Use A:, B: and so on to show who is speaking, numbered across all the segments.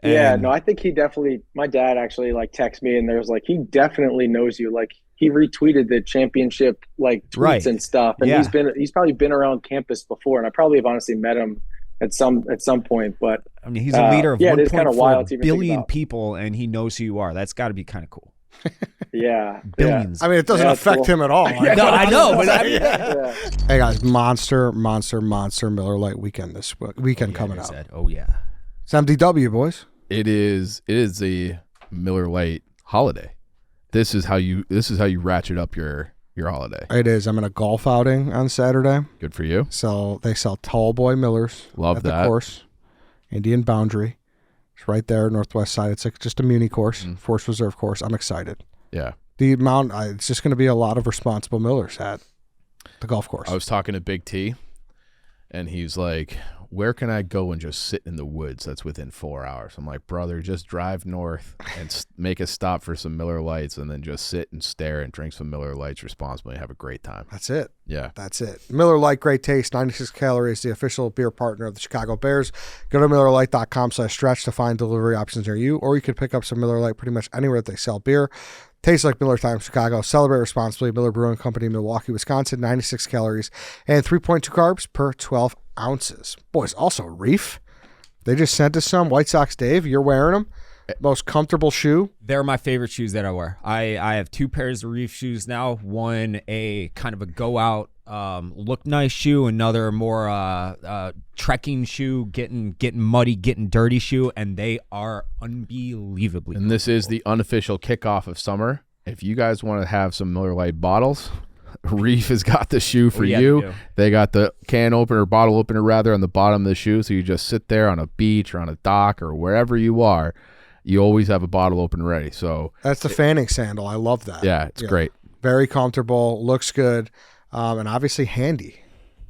A: Yeah,
B: And
A: no, I think he definitely. My dad actually like texted me, and there's like he definitely knows you. Like he retweeted the championship like tweets
B: right.
A: and stuff, and
B: Yeah.
A: he's probably been around campus before, and I probably have honestly met him at some point. But
B: I mean, he's a leader of
A: yeah, it is kind of
B: 1.4
A: wild to even think
B: billion
A: about.
B: people, and he knows who you are. That's got to be kind of cool.
A: Yeah, yeah,
B: Billions.
C: I mean, it doesn't
A: yeah, it's
C: affect
A: cool.
C: him at all.
A: Yeah,
B: No, I know,
A: no,
B: but I
C: Yeah.
A: yeah.
C: Hey guys, monster Miller Lite weekend weekend coming
B: Yeah,
C: out.
B: said, oh yeah.
C: It's MDW, boys.
D: It is a Miller Lite holiday. This is how you ratchet up your holiday.
C: It is. I'm in a golf outing on Saturday.
D: Good for you.
C: So they sell tall boy Millers
D: Love
C: at
D: that.
C: the course, Indian Boundary. It's right there, northwest side. It's like just a muni course, Forest Reserve course. I'm excited.
D: Yeah.
C: The amount, it's just going to be a lot of responsible Millers at the golf course.
D: I was talking to Big T, and he's like, where can I go and just sit in the woods that's within 4 hours? I'm like, brother, just drive north and make a stop for some Miller Lights and then just sit and stare and drink some Miller Lights responsibly and have a great time.
C: That's it.
D: Yeah.
C: That's it. Miller Lite, great taste, 96 calories, the official beer partner of the Chicago Bears. Go to MillerLite.com/stretch to find delivery options near you, or you can pick up some Miller Lite pretty much anywhere that they sell beer. Tastes like Miller Time Chicago. Celebrate responsibly. Miller Brewing Company, Milwaukee, Wisconsin. 96 calories and 3.2 carbs per 12 ounces. Boys, also Reef. They just sent us some. White Sox Dave, you're wearing them. Most comfortable shoe.
B: They're my favorite shoes that I wear. I have two pairs of Reef shoes now. One a kind of a go out, look nice shoe. Another more trekking shoe, getting muddy, getting dirty shoe, and they are unbelievably.
D: And this is the unofficial kickoff of summer. If you guys want to have some Miller Lite bottles, Reef has got the shoe for
B: yeah,
D: you. They got the can opener, bottle opener rather, on the bottom of the shoe. So you just sit there on a beach or on a dock or wherever you are. You always have a bottle open ready. So
C: That's the fanning sandal. I love that.
D: yeah, it's great.
C: Very comfortable, looks good, and obviously handy.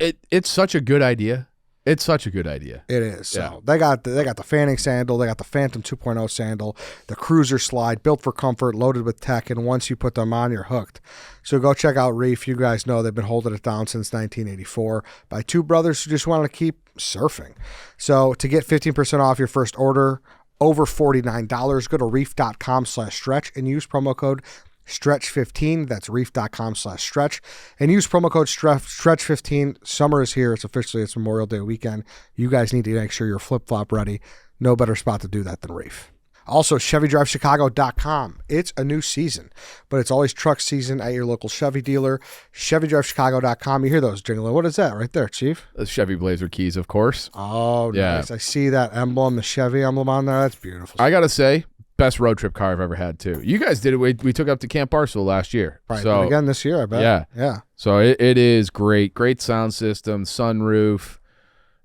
D: It's such a good idea. It's such a good idea.
C: It is. So
D: Yeah.
C: they got the fanning sandal, they got the Phantom 2.0 sandal, the Cruiser slide, built for comfort, loaded with tech, and once you put them on, you're hooked. So go check out Reef. You guys know they've been holding it down since 1984 by two brothers who just want to keep surfing. So to get 15% off your first order over $49, go to reef.com/stretch and use promo code stretch15. That's reef.com/stretch and use promo code stretch15. Summer is here. It's Memorial Day weekend. You guys need to make sure you're flip-flop ready. No better spot to do that than Reef. Also, ChevyDriveChicago.com. It's a new season, but it's always truck season at your local Chevy dealer. ChevyDriveChicago.com. You hear those jingling. What is that right there, Chief?
D: The Chevy Blazer keys, of course.
C: Oh,
D: Yeah.
C: nice. I see that emblem, the Chevy emblem on there. That's beautiful.
D: I got to say, best road trip car I've ever had, too. You guys did it. We took up to Camp Barstool last year.
C: Right.
D: So,
C: But again this year, I bet.
D: Yeah.
C: Yeah.
D: So it is great. Great sound system, sunroof.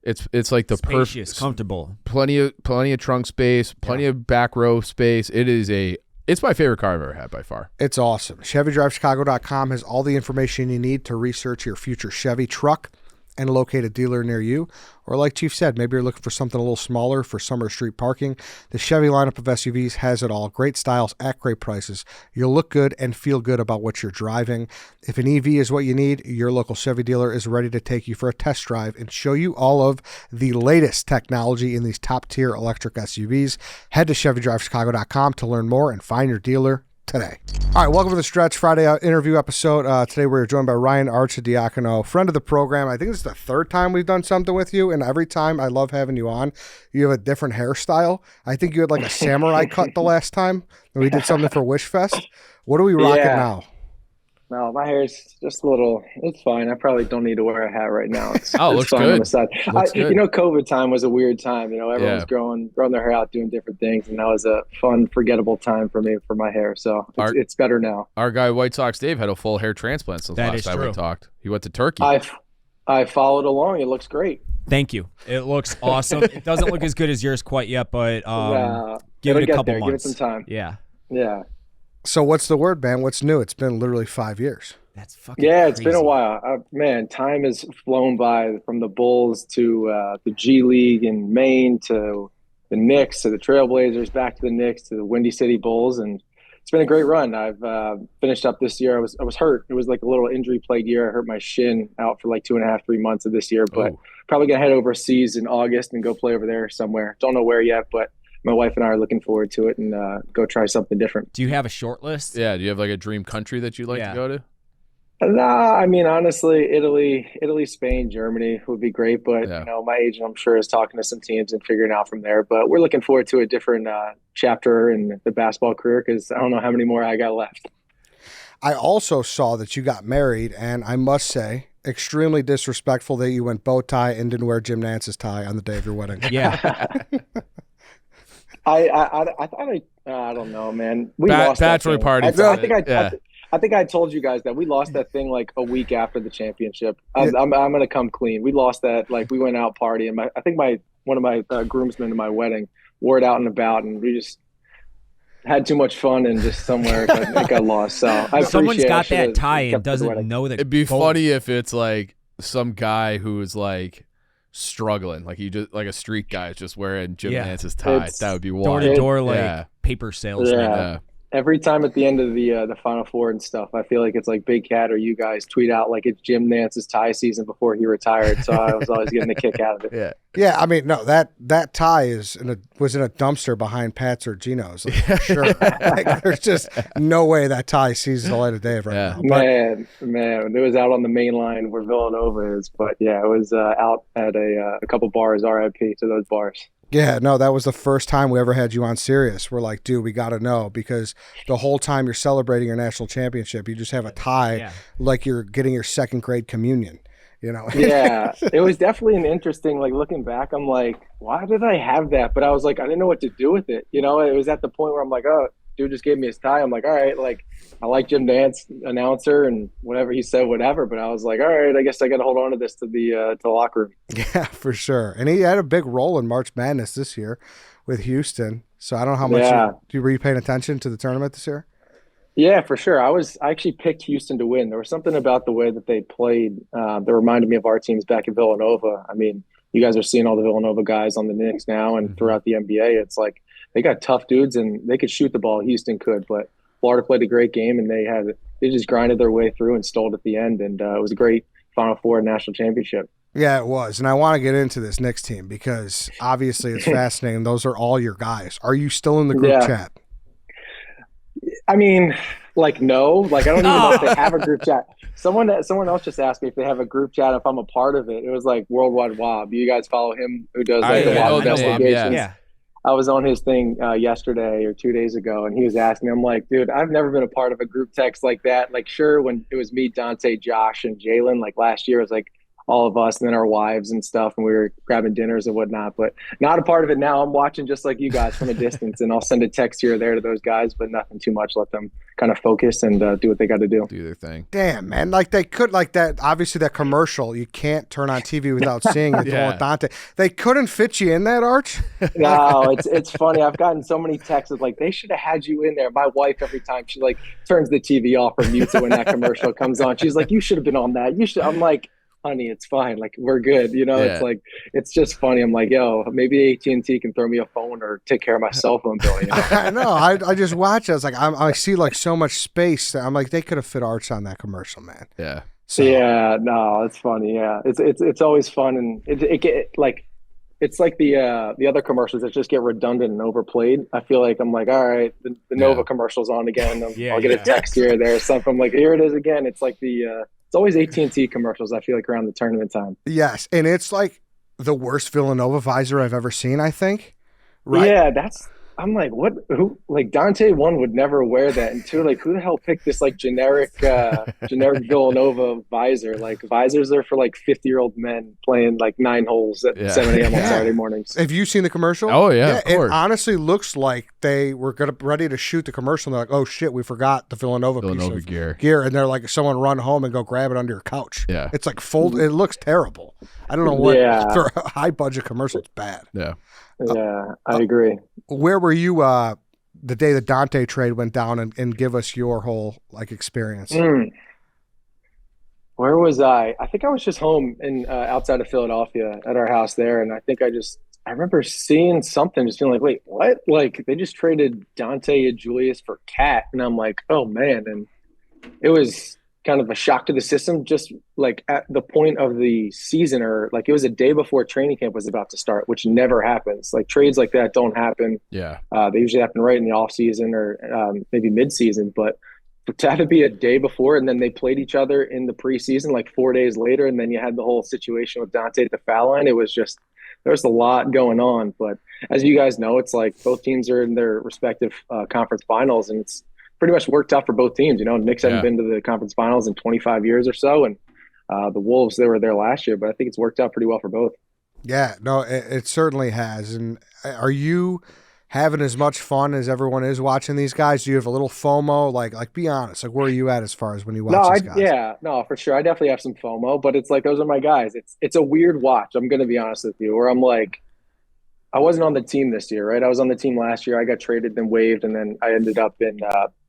D: It's like the
B: Spacious,
D: perfect,
B: comfortable.
D: plenty of trunk space, plenty of back row space. It's my favorite car I've ever had by far.
C: It's awesome. ChevyDriveChicago.com has all the information you need to research your future Chevy truck and locate a dealer near you. Or like Chief said, maybe you're looking for something a little smaller for summer street parking. The Chevy lineup of SUVs has it all. Great styles at great prices. You'll look good and feel good about what you're driving. If an EV is what you need, your local Chevy dealer is ready to take you for a test drive and show you all of the latest technology in these top-tier electric SUVs. Head to ChevyDriveChicago.com to learn more and find your dealer today. All right, welcome to the Stretch Friday interview episode. Today we're joined by Ryan Arcidiacono, friend of the program. I think this is the third time we've done something with you, and every time I love having you on. You have a different hairstyle. I think you had like a samurai cut the last time, and we did something for Wish Fest. What are we rocking now?
A: No, my hair's just a little. It's fine. I probably don't need to wear a hat right now. It's
D: Looks
A: fine
D: good.
A: on the side.
D: Looks good.
A: COVID time was a weird time. Everyone's growing their hair out, doing different things, and that was a fun, forgettable time for me for my hair. So it's better now.
D: Our guy White Sox Dave had a full hair transplant since
B: That
D: last
B: is
D: time we
B: true.
D: talked. He went to Turkey.
A: I followed along. It looks great.
B: Thank you. It looks awesome. It doesn't look as good as yours quite yet, but give
A: it'll
B: it a
A: get
B: couple
A: there.
B: months.
A: Give it some time.
B: Yeah.
A: Yeah.
C: So what's the word, man? What's new? It's been literally 5 years.
B: That's fucking
A: Yeah, it's
B: crazy.
A: been a while. Man, time has flown by from the Bulls to the G League in Maine to the Knicks to the Trailblazers, back to the Knicks to the Windy City Bulls, and it's been a great run. I've finished up this year. I was hurt. It was like a little injury-plagued year. I hurt my shin out for like 2.5, 3 months of this year, but
D: Ooh.
A: probably gonna head overseas in August and go play over there somewhere. Don't know where yet, but my wife and I are looking forward to it and go try something different.
B: Do you have a short list?
D: Yeah. Do you have like a dream country that you'd like to go to?
A: Nah, I mean, honestly, Italy, Spain, Germany would be great. But, my agent, I'm sure, is talking to some teams and figuring out from there. But we're looking forward to a different chapter in the basketball career because I don't know how many more I got left.
C: I also saw that you got married, and I must say, extremely disrespectful that you went bow tie and didn't wear Jim Nantz's tie on the day of your wedding.
B: Yeah.
A: I thought I don't know, man. We lost
D: bachelor party.
A: I think I told you guys that we lost that thing like a week after the championship. I'm going to come clean. We lost that. Like we went out partying. I think one of my groomsmen in my wedding wore it out and about, and we just had too much fun and just somewhere it got lost. So
B: someone's got that tie and doesn't know that.
D: It'd be funny if it's like some guy who's like struggling, like he just like a street guy is just wearing Jim Nantz's tie. That would be wild.
B: Door to door, paper salesman.
A: Yeah. Every time at the end of the Final Four and stuff, I feel like it's like Big Cat or you guys tweet out like it's Jim Nantz's tie season before he retired. So I was always getting a kick out of it.
C: Yeah. I mean, no, that tie was in a dumpster behind Pat's or Gino's. Like, sure, like, there's just no way that tie sees the light of day right now.
A: Man, it was out on the main line where Villanova is, but yeah, it was out at a couple bars. RIP to those bars.
C: Yeah, no, that was the first time we ever had you on Sirius. We're like, dude, we got to know because the whole time you're celebrating your national championship, you just have a tie like you're getting your second grade communion, Yeah, it was definitely an interesting, like looking back, I'm like, why did I have that? But I was like, I didn't know what to do with it. It was at the point where I'm like, oh, dude just gave me his tie. I'm like, all right, like I like Jim Nantz, announcer, and whatever he said, whatever. But I was like, all right, I guess I got to hold on to this to the locker room. Yeah, for sure. And he had a big role in March Madness this year with Houston. So I don't know how much were you paying attention to the tournament this year?
A: Yeah, for sure. I actually picked Houston to win. There was something about the way that they played that reminded me of our teams back in Villanova. I mean, you guys are seeing all the Villanova guys on the Knicks now and throughout the NBA. It's like they got tough dudes and they could shoot the ball. Houston could, but Florida played a great game and they just grinded their way through and stole it at the end. And it was a great Final Four national championship.
C: Yeah, it was. And I want to get into this Knicks team because obviously it's fascinating. Those are all your guys. Are you still in the group chat?
A: I mean, like, no. Like, I don't even know if they have a group chat. Someone else just asked me if they have a group chat, if I'm a part of it. It was like Worldwide Wob. You guys follow him who does like the Wob investigations?
B: Yeah.
A: I was on his thing yesterday or 2 days ago, and he was asking me, I'm like, dude, I've never been a part of a group text like that. Like, sure, when it was me, Dante, Josh, and Jalen, like last year, it was like all of us and then our wives and stuff, and we were grabbing dinners and whatnot, but not a part of it now. I'm watching just like you guys from a distance, and I'll send a text here or there to those guys, but nothing too much. Let them kind of focus and do what they got to do.
D: Do their thing.
C: Damn, man. Like they could, like that, obviously that commercial, you can't turn on TV without seeing it. Dante. They couldn't fit you in that, Arch?
A: No, it's funny. I've gotten so many texts like, they should have had you in there. My wife, every time she like turns the TV off or mutes it when that commercial comes on, she's like, you should have been on that. You should. I'm like, honey, it's fine. Like, we're good. It's like, it's just funny. I'm like, yo, maybe AT&T can throw me a phone or take care of my cell phone bill.
C: I know. I just watch it. I was like, I see like so much space. I'm like, they could have fit Arch on that commercial, man.
D: Yeah.
C: So.
A: Yeah, no, it's funny. Yeah, it's always fun, and it's like the other commercials that just get redundant and overplayed. I feel like I'm like, all right, the Nova commercial's on again. I'll get a text here or there or something. I'm like, here it is again. It's like it's always AT&T commercials, I feel like, around the tournament time.
C: Yes, and it's like the worst Villanova visor I've ever seen, I think. Right?
A: Yeah, I'm like, what? Who? Like Dante, one, would never wear that, and two, like, who the hell picked this like generic Villanova visor? Like visors are for like 50-year-old men playing like 9 holes at 7 a.m. on Saturday mornings.
C: Have you seen the commercial?
D: Oh yeah, of course.
C: It honestly looks like they were ready to shoot the commercial. And they're like, oh shit, we forgot the Villanova piece of gear, and they're like, someone run home and go grab it under your couch.
D: Yeah,
C: it's like It looks terrible. I don't know what for a high budget commercial. It's bad.
D: Yeah.
A: Yeah, I agree.
C: Where were you the day the Dante trade went down, and give us your whole like experience?
A: Where was I? I think I was just home in outside of Philadelphia at our house there, and I think I remember seeing something, just feeling like, wait, what? Like they just traded Dante and Julius for Cat, and I'm like, oh man, and it was kind of a shock to the system, just like at the point of the season, or like it was a day before training camp was about to start, which never happens. Like trades like that don't happen.
D: Yeah.
A: They usually happen right in the off season or maybe mid season, but to have it be a day before, and then they played each other in the preseason like 4 days later, and then you had the whole situation with Dante at the foul line. It was just, there's a lot going on. But as you guys know, it's like both teams are in their respective conference finals, and it's pretty much worked out for both teams. You know, Knicks haven't been to the conference finals in 25 years or so, and the Wolves, they were there last year, but I think it's worked out pretty well for both.
C: Yeah, no, it certainly has. And are you having as much fun as everyone is watching these guys? Do you have a little FOMO? Like be honest. Like, where are you at as far as when you watch these guys?
A: Yeah, no, for sure. I definitely have some FOMO, but it's like, those are my guys. It's a weird watch. I'm going to be honest with you, where I'm like, I wasn't on the team this year, right? I was on the team last year. I got traded, then waived, and then I ended up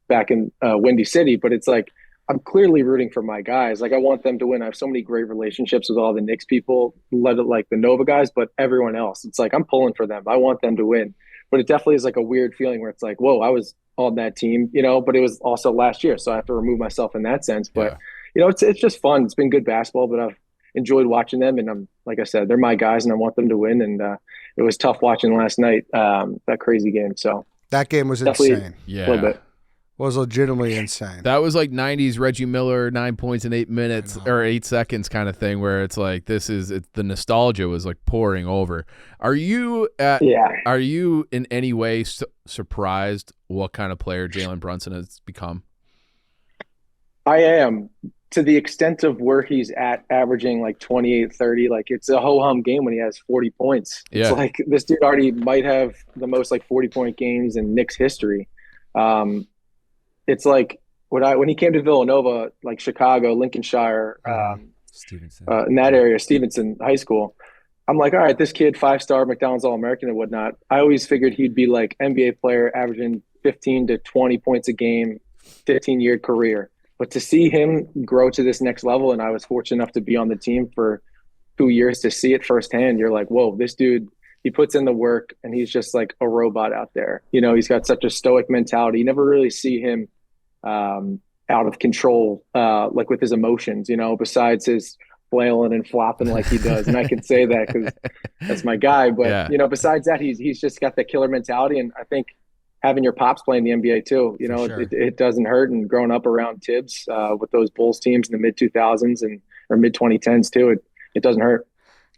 A: back in Windy City. But it's like, I'm clearly rooting for my guys. Like, I want them to win. I have so many great relationships with all the Knicks people, like the Nova guys, but everyone else. It's like, I'm pulling for them. I want them to win. But it definitely is like a weird feeling where it's like, whoa, I was on that team, you know, but it was also last year. So I have to remove myself in that sense. But, you know, it's just fun. It's been good basketball, but I've enjoyed watching them. And I'm, like I said, they're my guys and I want them to win. And it was tough watching last night, that crazy game. So
C: that game was insane.
A: Yeah. A little bit.
C: Was legitimately insane.
D: That was like 90s Reggie Miller, 9 points in 8 minutes or 8 seconds kind of thing, where it's like the nostalgia was like pouring over. Are you in any way surprised what kind of player Jalen Brunson has become? I
A: am, to the extent of where he's at, averaging like 28, 30. Like, it's a ho-hum game when he has 40 points. It's like this dude already might have the most like 40-point games in Knicks history. It's like when he came to Villanova, like Chicago, Lincolnshire, in that area, Stevenson High School, I'm like, all right, this kid, 5-star, McDonald's All-American and whatnot. I always figured he'd be like NBA player, averaging 15 to 20 points a game, 15-year career. But to see him grow to this next level, and I was fortunate enough to be on the team for 2 years to see it firsthand, you're like, whoa, this dude, he puts in the work and he's just like a robot out there. You know, he's got such a stoic mentality. You never really see him out of control, like with his emotions, you know, besides his flailing and flopping like he does. And I can say that because that's my guy. But, you know, besides that, he's just got that killer mentality. And I think having your pops play in the NBA too, you know, it doesn't hurt. And growing up around Tibbs with those Bulls teams in the mid-2000s or mid-2010s too, it doesn't hurt.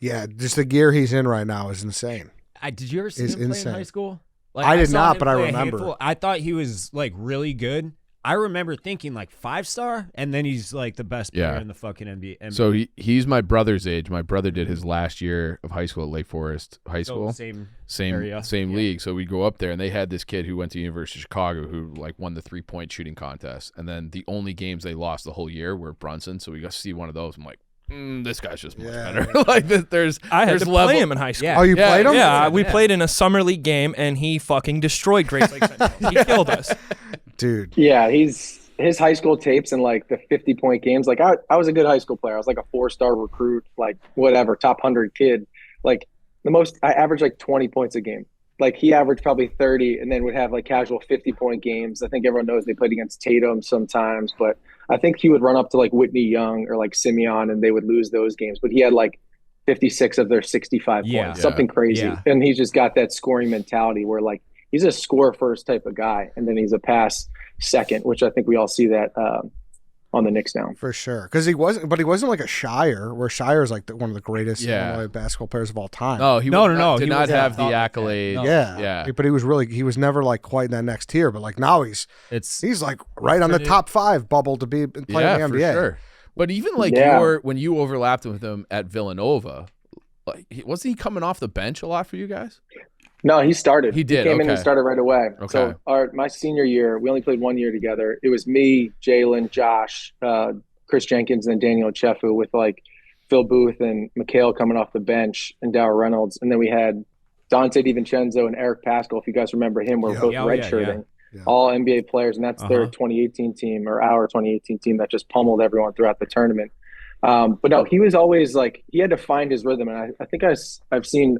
C: Yeah, just the gear he's in right now is insane.
B: Did you ever see him play in high school? Like,
C: I did not, but I remember.
B: I thought he was like really good. I remember thinking like 5-star, and then he's like the best player in the fucking NBA.
D: So he's my brother's age. My brother did his last year of high school at Lake Forest High School.
B: Same
D: league. So we'd go up there, and they had this kid who went to University of Chicago who like won the 3-point shooting contest. And then the only games they lost the whole year were Brunson. So we got to see one of those. I'm like, this guy's just much better. Like
E: I had to play him in high school.
C: Yeah. Oh, you played him?
E: Yeah, we played in a summer league game, and he fucking destroyed Great Lakes. He killed us.
C: Dude.
A: Yeah, his high school tapes and like the 50-point games. Like I was a good high school player. I was like a 4-star recruit, like whatever, top 100 kid. Like I averaged like 20 points a game. Like he averaged probably 30 and then would have like casual 50-point games. I think everyone knows they played against Tatum sometimes, but I think he would run up to like Whitney Young or like Simeon and they would lose those games. But he had like 56 of their 65 points, something crazy. Yeah. And he's just got that scoring mentality where like he's a score first type of guy. And then he's a pass second, which I think we all see that on the Knicks now.
C: For sure. Because he wasn't like a Shire, where Shire is like one of the greatest basketball players of all time.
D: No, he did not have the accolade.
C: No. Yeah. But he was never like quite in that next tier. But like now he's like right on the top 5 bubble to be playing in the NBA.
D: For sure. But even like when you overlapped with him at Villanova, like wasn't he coming off the bench a lot for you guys?
A: No, he started.
D: He did.
A: He came in and started right away.
D: Okay.
A: So my senior year, we only played 1 year together. It was me, Jalen, Josh, Chris Jenkins, and Daniel Chefu with like Phil Booth and Mikhail coming off the bench and Dower Reynolds. And then we had Dante DiVincenzo and Eric Pascal, if you guys remember him, were both redshirting. Yeah. All NBA players, and that's their 2018 team or our 2018 team that just pummeled everyone throughout the tournament. But no, he was always like, he had to find his rhythm. And I think I've seen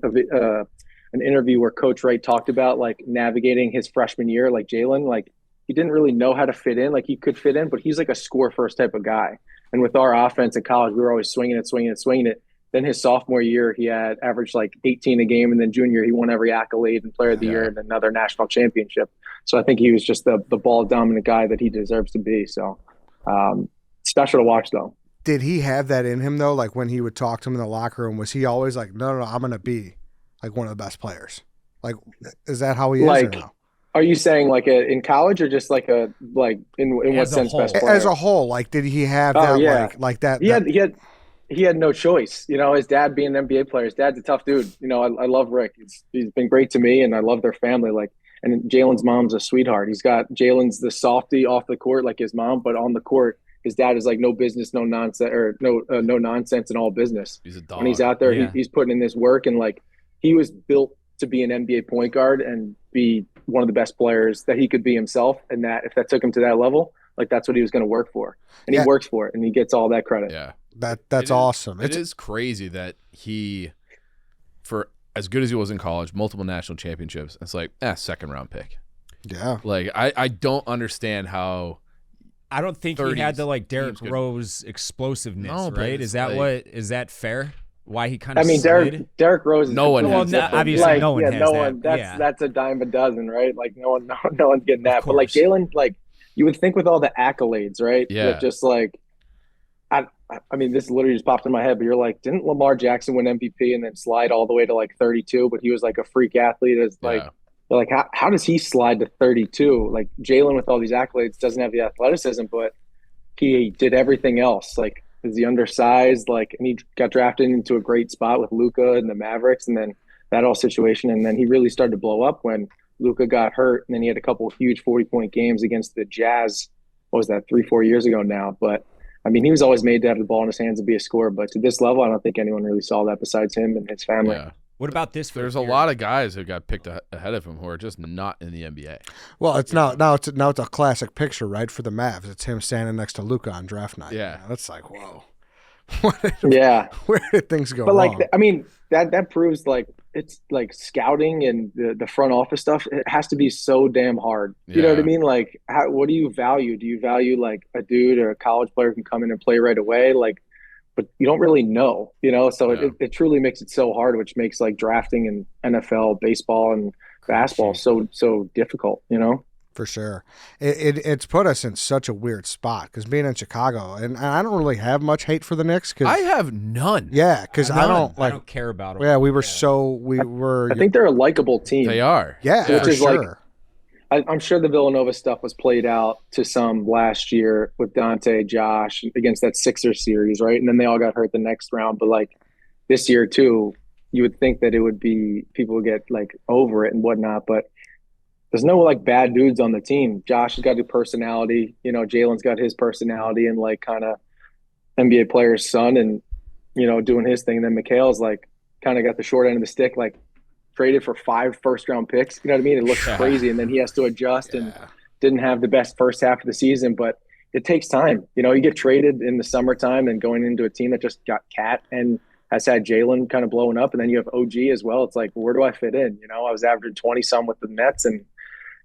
A: an interview where Coach Wright talked about like navigating his freshman year, like Jalen, like he didn't really know how to fit in. Like he could fit in, but he's like a score first type of guy. And with our offense in college, we were always swinging it. Then his sophomore year, he had averaged like 18 a game, and then junior, he won every accolade and Player of the Year and another national championship. So I think he was just the ball dominant guy that he deserves to be. So special to watch, though.
C: Did he have that in him though? Like when he would talk to him in the locker room, was he always like, no, I'm going to be like one of the best players? Like, is that how he is?
A: Like,
C: or no?
A: Are you saying like in college or just like in what sense best player?
C: As a whole, like did he have that like that?
A: He had no choice. You know, his dad being an NBA player, his dad's a tough dude. You know, I love Rick. He's been great to me, and I love their family. Like, and Jalen's mom's a sweetheart. Jalen's the softy off the court like his mom, but on the court, his dad is like no business, no nonsense, or no nonsense and all business.
D: He's a dog.
A: When he's out there, he's putting in this work, and like he was built to be an NBA point guard and be one of the best players that he could be himself. And that if that took him to that level, like that's what he was going to work for. And he works for it, and he gets all that credit.
D: Yeah.
C: That's awesome.
D: It is crazy that he, for as good as he was in college, multiple national championships, it's like, second round pick.
C: Yeah.
D: Like I don't understand how.
B: I don't think he had the like Derrick Rose explosiveness, right? Is that fair? Why he kind of
A: Derrick Rose is
B: obviously
A: like,
B: no one has that.
A: That's a dime a dozen, right? Like no one's getting that. But like Jalen, like you would think with all the accolades, right?
D: Yeah.
A: Just like I mean, this literally just popped in my head, but you're like, didn't Lamar Jackson win MVP and then slide all the way to like 32? But he was like a freak athlete. It's like they're like, how does he slide to 32? Like Jalen with all these accolades doesn't have the athleticism, but he did everything else. Like, is he undersized? Like, and he got drafted into a great spot with Luka and the Mavericks, and then that whole situation. And then he really started to blow up when Luka got hurt, and then he had a couple of huge 40-point games against the Jazz. What was that, 3-4 years ago now? But I mean, he was always made to have the ball in his hands and be a scorer. But to this level, I don't think anyone really saw that besides him and his family.
D: Yeah.
B: What about this?
D: There's a lot of guys who got picked ahead of him who are just not in the NBA.
C: Well, it's now it's a classic picture, right, for the Mavs. It's him standing next to Luka on draft night.
D: Yeah,
C: you know, that's like whoa. Where did things go
A: wrong?
C: Like,
A: I mean, that proves like it's like scouting and the front office stuff. It has to be so damn hard. You know what I mean? Like, what do you value? Do you value like a dude or a college player who can come in and play right away? Like, but you don't really know, you know? So it truly makes it so hard, which makes like drafting in NFL, baseball, and basketball so difficult, you know?
C: For sure. It's put us in such a weird spot because being in Chicago, and I don't really have much hate for the Knicks. Cause,
D: I have none.
C: Yeah, because I don't
B: care about them.
C: Yeah, we were.
A: I think they're a likable team.
D: They are.
C: Yeah,
A: which
C: for
A: is
C: sure.
A: Like, I'm sure the Villanova stuff was played out to some last year with Dante, Josh against that Sixers series, right? And then they all got hurt the next round. But like this year too, you would think that it would be people would get like over it and whatnot, but there's no like bad dudes on the team. Josh has got a personality, you know, Jalen's got his personality and like kind of NBA player's son and, you know, doing his thing. And then Mikhail's like kind of got the short end of the stick, like traded for 5 first-round picks. You know what I mean? It looks crazy. And then he has to adjust and didn't have the best first half of the season, but it takes time. You know, you get traded in the summertime and going into a team that just got Cat and has had Jalen kind of blowing up. And then you have OG as well. It's like, where do I fit in? You know, I was averaging 20-some with the Nets and,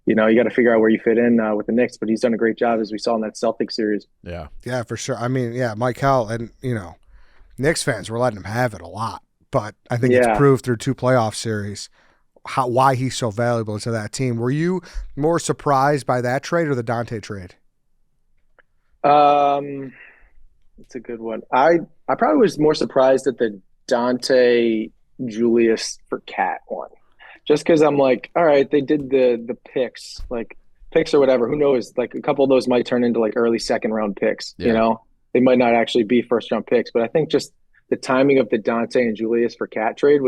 A: you know, you got to figure out where you fit in with the Knicks, but he's done a great job as we saw in that Celtics series.
D: Yeah.
C: Yeah, for sure. I mean, Mike Howell and, you know, Knicks fans were letting him have it a lot, but I think it's proved through 2 playoff series why he's so valuable to that team. Were you more surprised by that trade or the Dante trade?
A: It's a good one. I probably was more surprised at the Dante Julius for Cat one. Just because I'm like, all right, they did the picks or whatever. Who knows? Like a couple of those might turn into like early second-round picks. You know, they might not actually be first-round picks. But I think just the timing of the Dante and Julius for Cat trade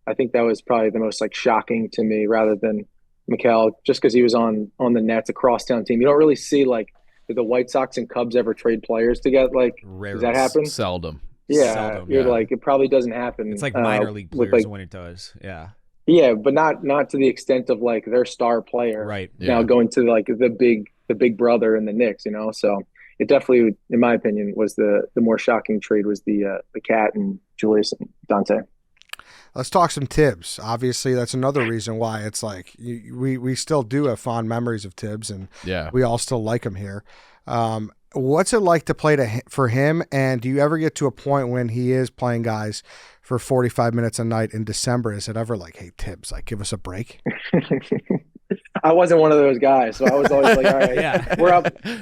A: I think that was probably the most like shocking to me rather than Mikal, just because he was on the Nets, a crosstown team. You don't really see like did the White Sox and Cubs ever trade players together? Like, does that happen?
D: Seldom.
A: Yeah, you're like it probably doesn't happen.
B: It's like minor league players when it does. Yeah.
A: Yeah, but not to the extent of like their star player
B: right
A: now going to like the big brother in the Knicks, you know. So it definitely, in my opinion, was the more shocking trade was the Cat and Julius and Dante.
C: Let's talk some Tibbs. Obviously, that's another reason why it's like we still do have fond memories of Tibbs, and we all still like him here. What's it like to play for him? And do you ever get to a point when he is playing guys for 45 minutes a night in December? Is it ever like, hey, Tibbs, like, give us a break?
A: I wasn't one of those guys, so I was always like, all right,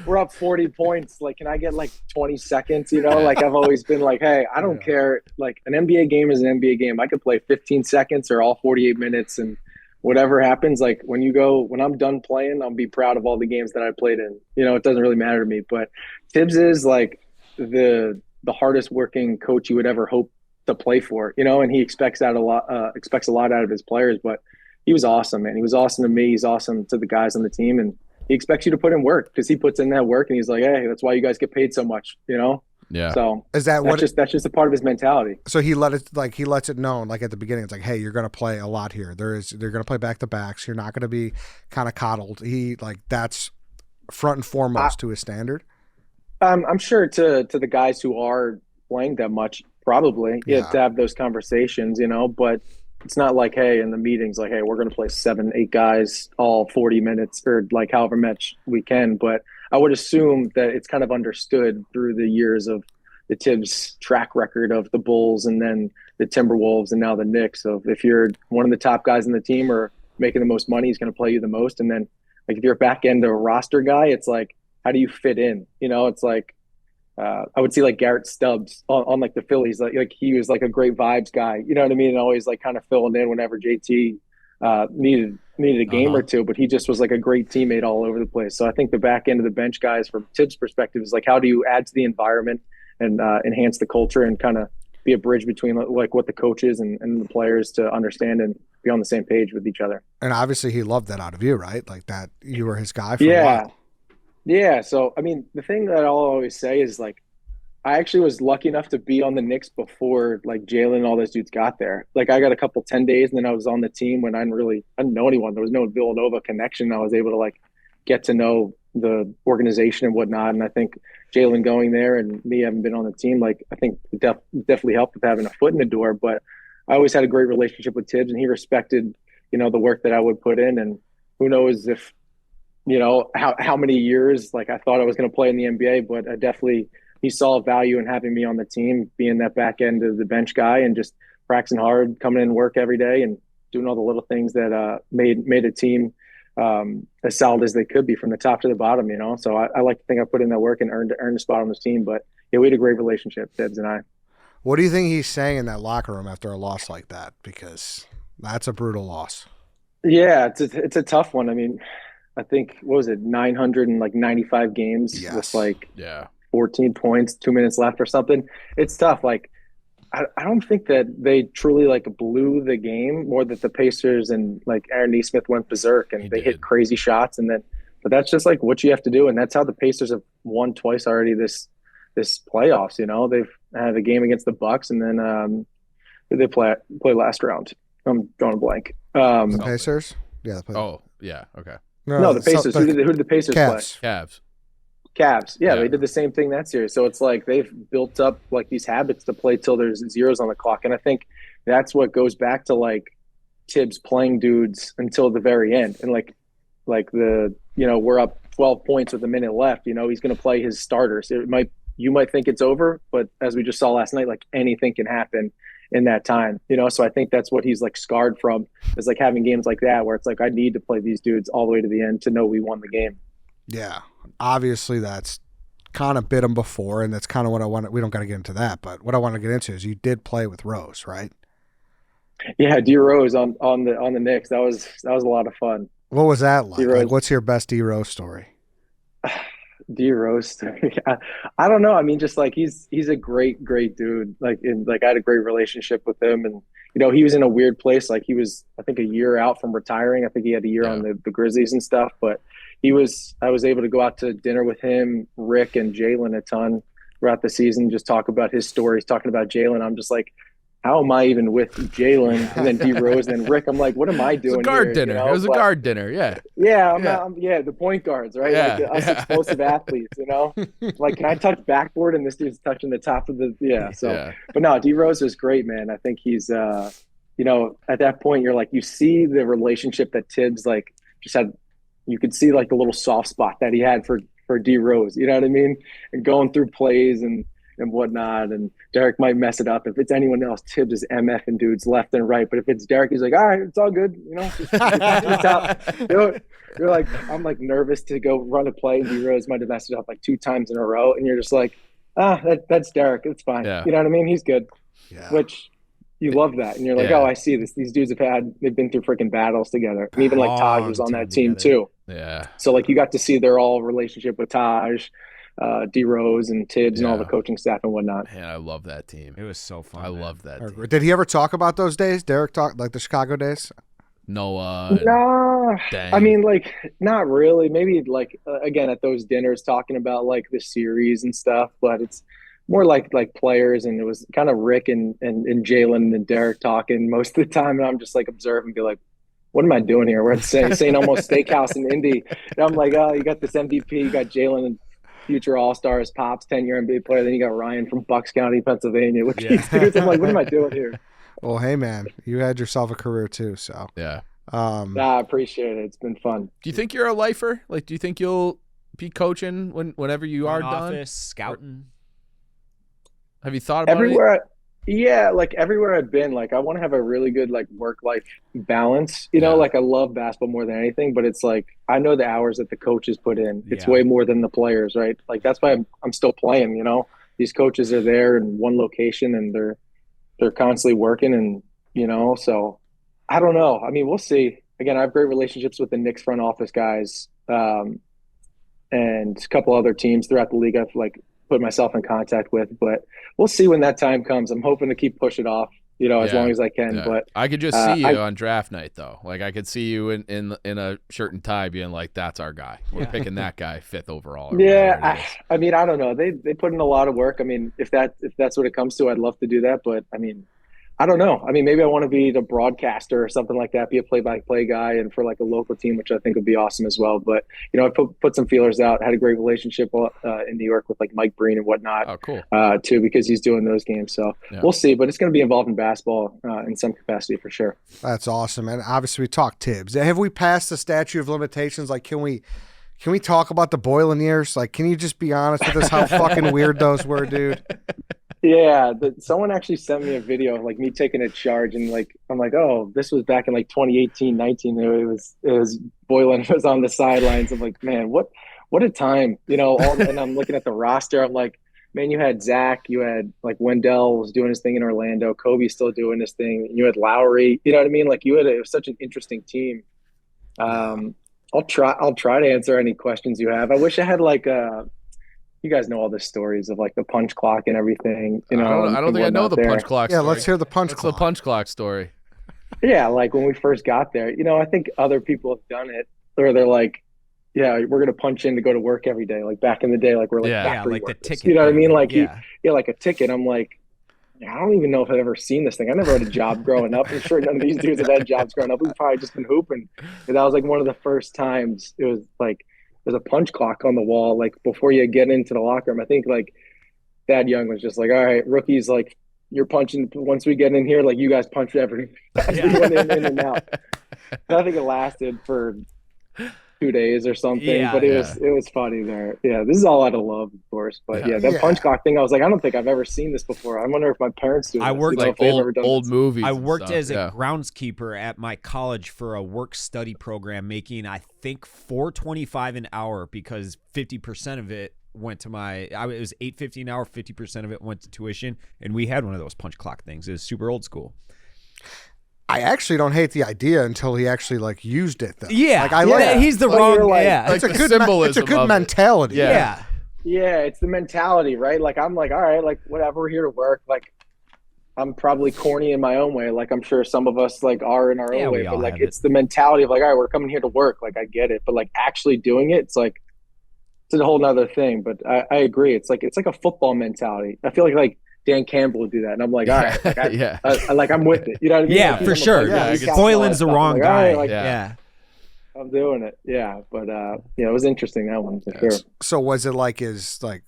A: we're up 40 points. Like, can I get like 20 seconds? You know, like I've always been like, hey, I don't care. Like an NBA game is an NBA game. I could play 15 seconds or all 48 minutes, and whatever happens. Like when I'm done playing, I'll be proud of all the games that I played in. You know, it doesn't really matter to me. But Tibbs is like the hardest working coach you would ever hope to play for. You know, and he expects a lot out of his players, but. He was awesome, man. He was awesome to me. He's awesome to the guys on the team, and he expects you to put in work because he puts in that work, and he's like, "Hey, that's why you guys get paid so much," you know.
D: Yeah.
A: So that's just a part of his mentality.
C: So he lets it known, like at the beginning, it's like, "Hey, you're going to play a lot here. They're going to play back to backs. You're not going to be kind of coddled." That's front and foremost to his standard.
A: I'm sure to the guys who are playing that much, probably to have those conversations, you know, but. It's not like, hey, in the meetings, like, hey, we're going to play 7-8 guys all 40 minutes or like however much we can. But I would assume that it's kind of understood through the years of the Tibbs track record of the Bulls and then the Timberwolves and now the Knicks. So if you're one of the top guys in the team or making the most money, he's going to play you the most. And then like if you're a back end or roster guy, it's like, how do you fit in? You know, it's like, I would see like Garrett Stubbs on like the Phillies, like he was like a great vibes guy, you know what I mean? And always like kind of filling in whenever JT needed a game or two, but he just was like a great teammate all over the place. So I think the back end of the bench guys from Tibbs' perspective is like, how do you add to the environment and enhance the culture and kind of be a bridge between like what the coaches and the players to understand and be on the same page with each other.
C: And obviously he loved that out of you, right? Like that you were his guy for a while.
A: Yeah. So, I mean, the thing that I'll always say is like, I actually was lucky enough to be on the Knicks before like Jalen and all those dudes got there. Like I got a couple 10 days and then I was on the team when I didn't know anyone. There was no Villanova connection. I was able to like get to know the organization and whatnot. And I think Jalen going there and me having been on the team, like I think it definitely helped with having a foot in the door. But I always had a great relationship with Tibbs and he respected, you know, the work that I would put in. And who knows if, you know, how many years like I thought I was going to play in the NBA, but he saw value in having me on the team, being that back end of the bench guy and just practicing hard, coming in work every day and doing all the little things that made a team as solid as they could be from the top to the bottom, you know? So I like to think I put in that work and earned a spot on this team, but yeah, we had a great relationship, Tibbs and I.
C: What do you think he's saying in that locker room after a loss like that? Because that's a brutal loss.
A: Yeah, it's a tough one. I mean, I think, what was it, 995 games with like 14 points, 2 minutes left or something. It's tough. Like, I don't think that they truly like blew the game more that the Pacers and like Aaron Nesmith went berserk and they hit crazy shots. But that's just like what you have to do. And that's how the Pacers have won twice already this playoffs. You know, they've had a game against the Bucks and then they play last round. I'm drawing a blank.
C: The Pacers? Yeah.
D: Oh, yeah. Okay.
A: No, the Pacers. Who did the Pacers play? Cavs. Yeah, they did the same thing that series. So it's like they've built up like these habits to play till there's zeros on the clock. And I think that's what goes back to like Tibbs playing dudes until the very end. And like we're up 12 points with a minute left. You know, he's going to play his starters. You might think it's over, but as we just saw last night, like anything can happen in that time, you know? So I think that's what he's like scarred from is like having games like that where it's like, I need to play these dudes all the way to the end to know we won the game.
C: Yeah. Obviously that's kind of bit him before. And that's kind of what I want. We don't got to get into that, but what I want to get into is you did play with Rose, right?
A: Yeah. D Rose on the Knicks. That was a lot of fun.
C: What was that like? Like what's your best D Rose story?
A: D Rose. I don't know. I mean, just like he's a great dude. Like I had a great relationship with him, and you know he was in a weird place. Like he was, I think, a year out from retiring. I think he had a year on the Grizzlies and stuff. But I was able to go out to dinner with him, Rick, and Jalen a ton throughout the season. Just talk about his stories, talking about Jalen. I'm just like, how am I even with Jalen and then D Rose and then Rick? I'm like, what am I doing?
D: It was a guard
A: here,
D: dinner.
A: You know?
D: It was a guard dinner. Yeah.
A: Yeah. The point guards, right?
D: Yeah,
A: like us explosive athletes, you know? Like, can I touch backboard? And this dude's touching the top of the, So, but no, D Rose is great, man. I think he's at that point, you're like, you see the relationship that Tibbs like just had. You could see like the little soft spot that he had for D Rose. You know what I mean? And going through plays and whatnot. And Derrick might mess it up. If it's anyone else, Tibbs is MFing dudes left and right. But if it's Derrick, he's like, all right, it's all good. You're like, I'm like nervous to go run a play. And D Rose might have messed it up like 2 times in a row. And you're just like, that's Derrick. It's fine.
D: Yeah.
A: You know what I mean? He's good.
C: Yeah.
A: Which you love that. And you're like, I see this. These dudes they've been through freaking battles together. And even like Taj was on that team too.
D: Yeah.
A: So like you got to see their all relationship with Taj, D Rose and Tibbs and all the coaching staff and whatnot.
D: Man, I love that team.
B: It was so fun.
D: I love that team.
C: Did he ever talk about those days? Derrick talked like the Chicago days?
A: No,
D: dang.
A: I mean, like, not really. Maybe like again at those dinners talking about like the series and stuff, but it's more like players, and it was kind of Rick and Jalen and Derrick talking most of the time, and I'm just like observing, be like, what am I doing here? We're at St. Almost Steakhouse in Indy, and I'm like, oh, you got this MVP, you got Jalen and future All-Stars, Pops, 10-year NBA player, then you got Ryan from Bucks County, Pennsylvania. Which these dudes, I'm like, what am I doing here?
C: Well, hey man, you had yourself a career too, so
D: yeah.
A: I appreciate it. It's been fun.
D: Do you think you're a lifer? Like, do you think you'll be coaching whenever you are done?
B: Office, scouting.
D: Have you thought about
A: it? Yeah, like everywhere I've been, like I want to have a really good like work-life balance. Like I love basketball more than anything, but it's like I know the hours that the coaches put in. It's way more than the players, right? Like that's why I'm still playing. These coaches are there in one location and they're constantly working, and so I don't know. I mean, we'll see. Again, I have great relationships with the Knicks front office guys, and a couple other teams throughout the league I've like put myself in contact with, but we'll see when that time comes. I'm hoping to keep push it off, as long as I can. But
D: I could just see you on draft night though. Like I could see you in a shirt and tie being like, that's our guy. We're picking that guy 5th overall.
A: I mean, I don't know. They put in a lot of work. I mean, if that's what it comes to, I'd love to do that. But I mean, I don't know. I mean, maybe I want to be the broadcaster or something like that, be a play-by-play guy, and for like a local team, which I think would be awesome as well. But, I put some feelers out, had a great relationship in New York with like Mike Breen and whatnot.
D: Oh, cool.
A: Too, because he's doing those games. So we'll see, but it's going to be involved in basketball in some capacity for sure.
C: That's awesome. And obviously we talked Tibbs. Have we passed the statute of limitations? Like, can we talk about the Boylen years? Like, can you just be honest with us how fucking weird those were, dude?
A: Yeah, someone actually sent me a video of like me taking a charge, and like I'm like, oh, this was back in like 2018, 19. It was Boylen was on the sidelines. I'm like, man, what a time, and I'm looking at the roster. I'm like, man, you had Zach, you had like Wendell was doing his thing in Orlando, Kobe's still doing his thing, you had Lauri. You know what I mean? Like it was such an interesting team. I'll try to answer any questions you have. I wish I had like you guys know all the stories of like the punch clock and everything.
D: I don't think I know the punch clock story.
C: Yeah, let's hear the punch clock.
D: The punch clock story.
A: Yeah, like when we first got there, I think other people have done it, or they're like, yeah, we're gonna punch in to go to work every day. Like back in the day, like we're like factory
B: like
A: workers.
B: the ticket.
A: You know what I mean? Like like a ticket. I'm like, I don't even know if I've ever seen this thing. I never had a job growing up. I'm sure none of these dudes have had jobs growing up. We've probably just been hooping. And that was like one of the first times it was like there's a punch clock on the wall, like before you get into the locker room. I think like Thad Young was just like, all right, rookies, like you're punching once we get in here, like you guys punch everyone in and out. And I think it lasted for 2 days or something, but it was funny there. Yeah, this is all out of love, of course. But that punch clock thing, I was like, I don't think I've ever seen this before. I wonder if my parents do.
B: I worked
D: like old movies.
B: I worked as a groundskeeper at my college for a work study program, making I think $4.25 an hour because 50% of it went to it was $8.50 an hour, 50% of it went to tuition, and we had one of those punch clock things. It was super old school.
C: I actually don't hate the idea until he actually like used it though.
B: Yeah, like he's the wrong.
A: Like,
C: it's a good symbolism. It's a good mentality.
A: Yeah, it's the mentality, right? Like I'm like, all right, like whatever, we're here to work. Like I'm probably corny in my own way. Like I'm sure some of us like are in our own way, but like it's the mentality of like, all right, we're coming here to work. Like I get it, but like actually doing it, it's a whole nother thing. But I agree. It's like a football mentality. I feel like Dan Campbell would do that, and I'm like, all right, like I'm with it. You know what I mean?
B: Yeah,
A: like,
B: for sure. Boylen's the wrong guy.
A: I'm doing it. Yeah, but it was interesting, that one for sure.
C: So was it like as much?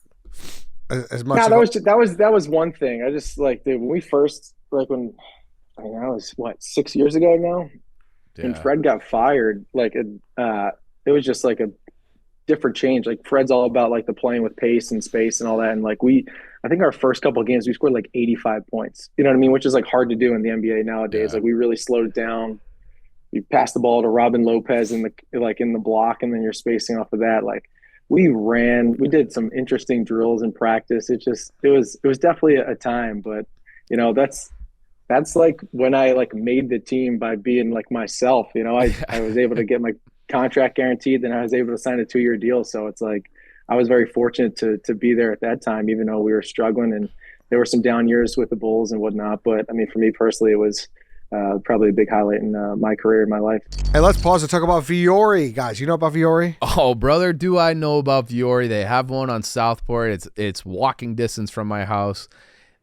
A: No, that was one thing. I just like when we first when I mean, that was what, 6 years ago now. And
D: Yeah.
A: Fred got fired. Like, it was just like a different change. Like Fred's all about like the playing with pace and space and all that. And like I think our first couple of games we scored like 85 points. You know what I mean? Which is like hard to do in the NBA nowadays.
D: Yeah.
A: Like we really slowed it down. We passed the ball to Robin Lopez in the block, and then you're spacing off of that. Like we did some interesting drills in practice. It was definitely a time, but you know, that's like when I like made the team by being like myself. You know, I was able to get my contract guaranteed, then I was able to sign a 2-year deal. So it's like I was very fortunate to be there at that time, even though we were struggling and there were some down years with the Bulls and whatnot. But I mean, for me personally, it was probably a big highlight in my career, in my life.
C: Hey, let's pause and talk about Viore, guys. You know about Viore?
D: Oh, brother, do I know about Viore? They have one on Southport. It's walking distance from my house.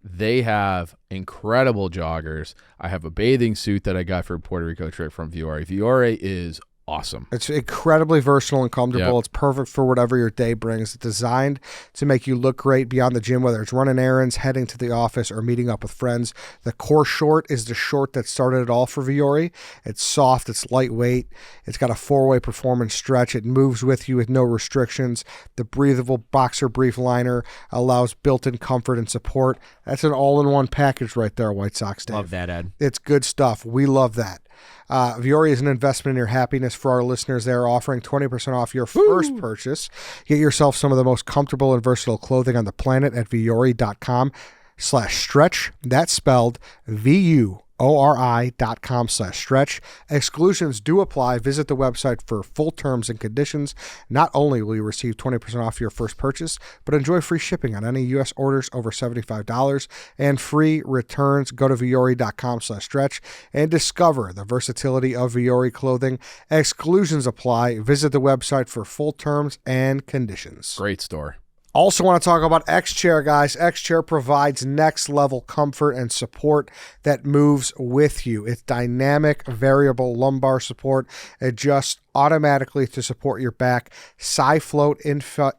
D: They have incredible joggers. I have a bathing suit that I got for a Puerto Rico trip from Viore. Viore is awesome.
C: It's incredibly versatile and comfortable.
D: Yep.
C: It's perfect for whatever your day brings. It's designed to make you look great beyond the gym, whether it's running errands, heading to the office, or meeting up with friends. The core short is the short that started it all for Viore. It's soft, it's lightweight, it's got a 4-way performance stretch. It moves with you with no restrictions. The breathable boxer brief liner allows built-in comfort and support. That's an all-in-one package right there, White Sox Dave.
B: Love that, Ed.
C: It's good stuff. We love that. Viore is an investment in your happiness. For our listeners, they are offering 20% off your first purchase. Get yourself some of the most comfortable and versatile clothing on the planet at viore.com/stretch. That's spelled VUORI.com/stretch. Exclusions do apply. Visit the website for full terms and conditions. Not only will you receive 20% off your first purchase, but enjoy free shipping on any U.S. orders over $75 and free returns. Go to viore.com/stretch and discover the versatility of Viore clothing. Exclusions apply. Visit the website for full terms and conditions.
D: Great store.
C: Also want to talk about X-Chair, guys. X-Chair provides next-level comfort and support that moves with you. It's dynamic, variable lumbar support. Adjusts automatically to support your back. SiFloat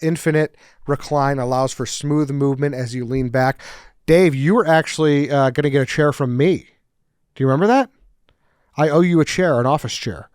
C: Infinite Recline allows for smooth movement as you lean back. Dave, you were actually going to get a chair from me. Do you remember that? I owe you a chair, an office chair.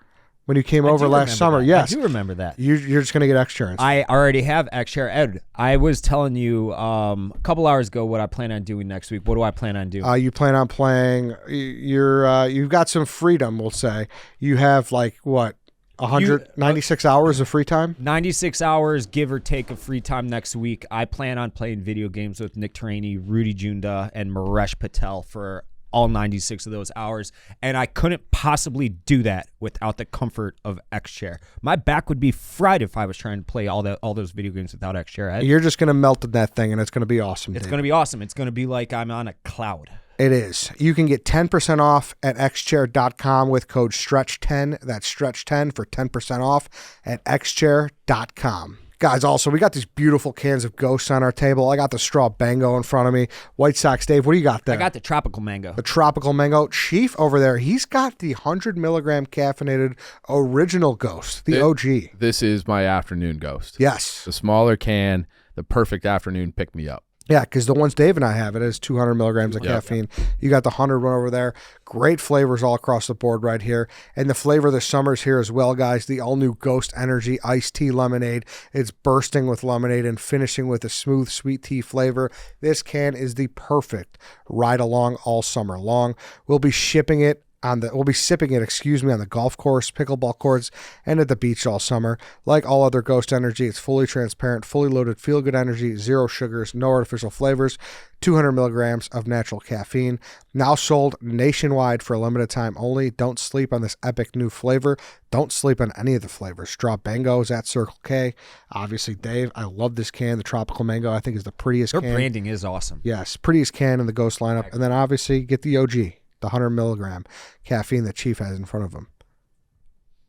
C: When you came over last summer,
B: that.
C: yes.
B: I do remember that.
C: You're just going to get X-Chair.
B: I already have X-Chair. Ed, I was telling you a couple hours ago what I plan on doing next week. What do I plan on doing?
C: You plan on playing, you've got some freedom, we'll say. You have like, what, 196 hours of free time?
B: 96 hours, give or take, of free time next week. I plan on playing video games with Nick Taraney, Rudy Junda, and Maresh Patel for all 96 of those hours, and I couldn't possibly do that without the comfort of X-Chair. My back would be fried if I was trying to play all those video games without X-Chair.
C: You're just going to melt in that thing, and it's going to be awesome.
B: It's going to be awesome. It's going to be like I'm on a cloud.
C: It is. You can get 10% off at xchair.com with code STRETCH10. That's STRETCH10 for 10% off at xchair.com. Guys, also, we got these beautiful cans of Ghosts on our table. I got the Straw Bango in front of me. White Sox, Dave, what do you got there?
B: I got the Tropical Mango.
C: The Tropical Mango. Chief over there, he's got the 100 milligram caffeinated original Ghost, the OG.
D: This is my afternoon Ghost.
C: Yes.
D: The smaller can, the perfect afternoon pick-me-up.
C: Yeah, because the ones Dave and I have, it is 200 milligrams of caffeine. You got the 100 one over there. Great flavors all across the board right here. And the flavor of the summer is here as well, guys. The all-new Ghost Energy Iced Tea Lemonade. It's bursting with lemonade and finishing with a smooth sweet tea flavor. This can is the perfect ride-along all summer long. We'll be sipping it on the golf course, pickleball courts, and at the beach all summer. Like all other Ghost Energy, it's fully transparent, fully loaded, feel-good energy, zero sugars, no artificial flavors, 200 milligrams of natural caffeine. Now sold nationwide for a limited time only. Don't sleep on this epic new flavor. Don't sleep on any of the flavors. Straw Bango is at Circle K. Obviously, Dave, I love this can. The Tropical Mango, I think, is the prettiest can.
B: Their branding is awesome.
C: Yes, prettiest can in the Ghost lineup. And then obviously get the OG. The 100 milligram caffeine that Chief has in front of him.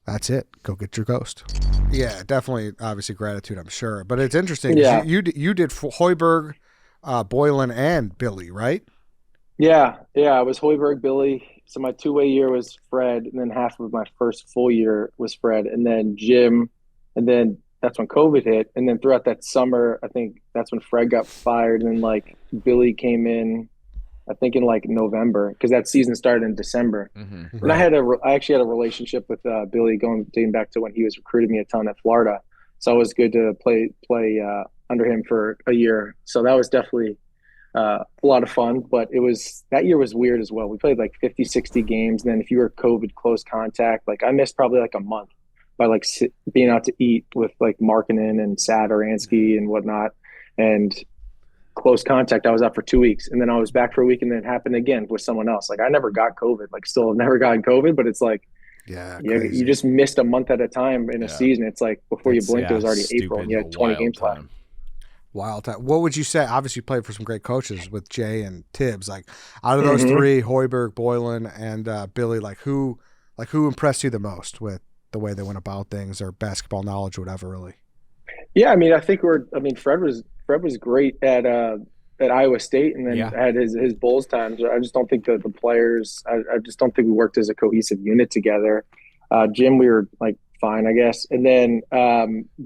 C: That's it. Go get your Ghost. Yeah, definitely, obviously, gratitude, I'm sure. But it's interesting.
A: Yeah.
C: You did Hoiberg, Boylen, and Billy, right?
A: Yeah. I was Hoiberg, Billy. So my two-way year was Fred, and then half of my first full year was Fred, and then Jim, and then that's when COVID hit. And then throughout that summer, I think that's when Fred got fired, and then like Billy came in. I think in like November, because that season started in December.
D: Mm-hmm.
A: And I actually had a relationship with Billy dating back to when he was recruiting me a ton at Florida. So it was good to play under him for a year. So that was definitely a lot of fun. But that year was weird as well. We played like 50, 60 games. And then if you were COVID close contact, like I missed probably like a month by like being out to eat with like Markkanen and Sadaransky and whatnot. And close contact, I was out for 2 weeks, and then I was back for a week, and then it happened again with someone else. Like I never got COVID, like still have never gotten COVID, but it's like, you just missed a month at a time in a season. It's like before you blinked, it was already April, and you had 20 games left.
C: Wild time. What would you say? Obviously, you played for some great coaches with Jay and Tibbs. Like out of those three, Hoiberg, Boylen, and Billy, like who impressed you the most with the way they went about things or basketball knowledge, whatever, really?
A: Yeah, I mean, I think Fred was great at Iowa State, and then had his Bulls times. I just don't think that the players. I just don't think we worked as a cohesive unit together. Jim, we were like fine, I guess, and then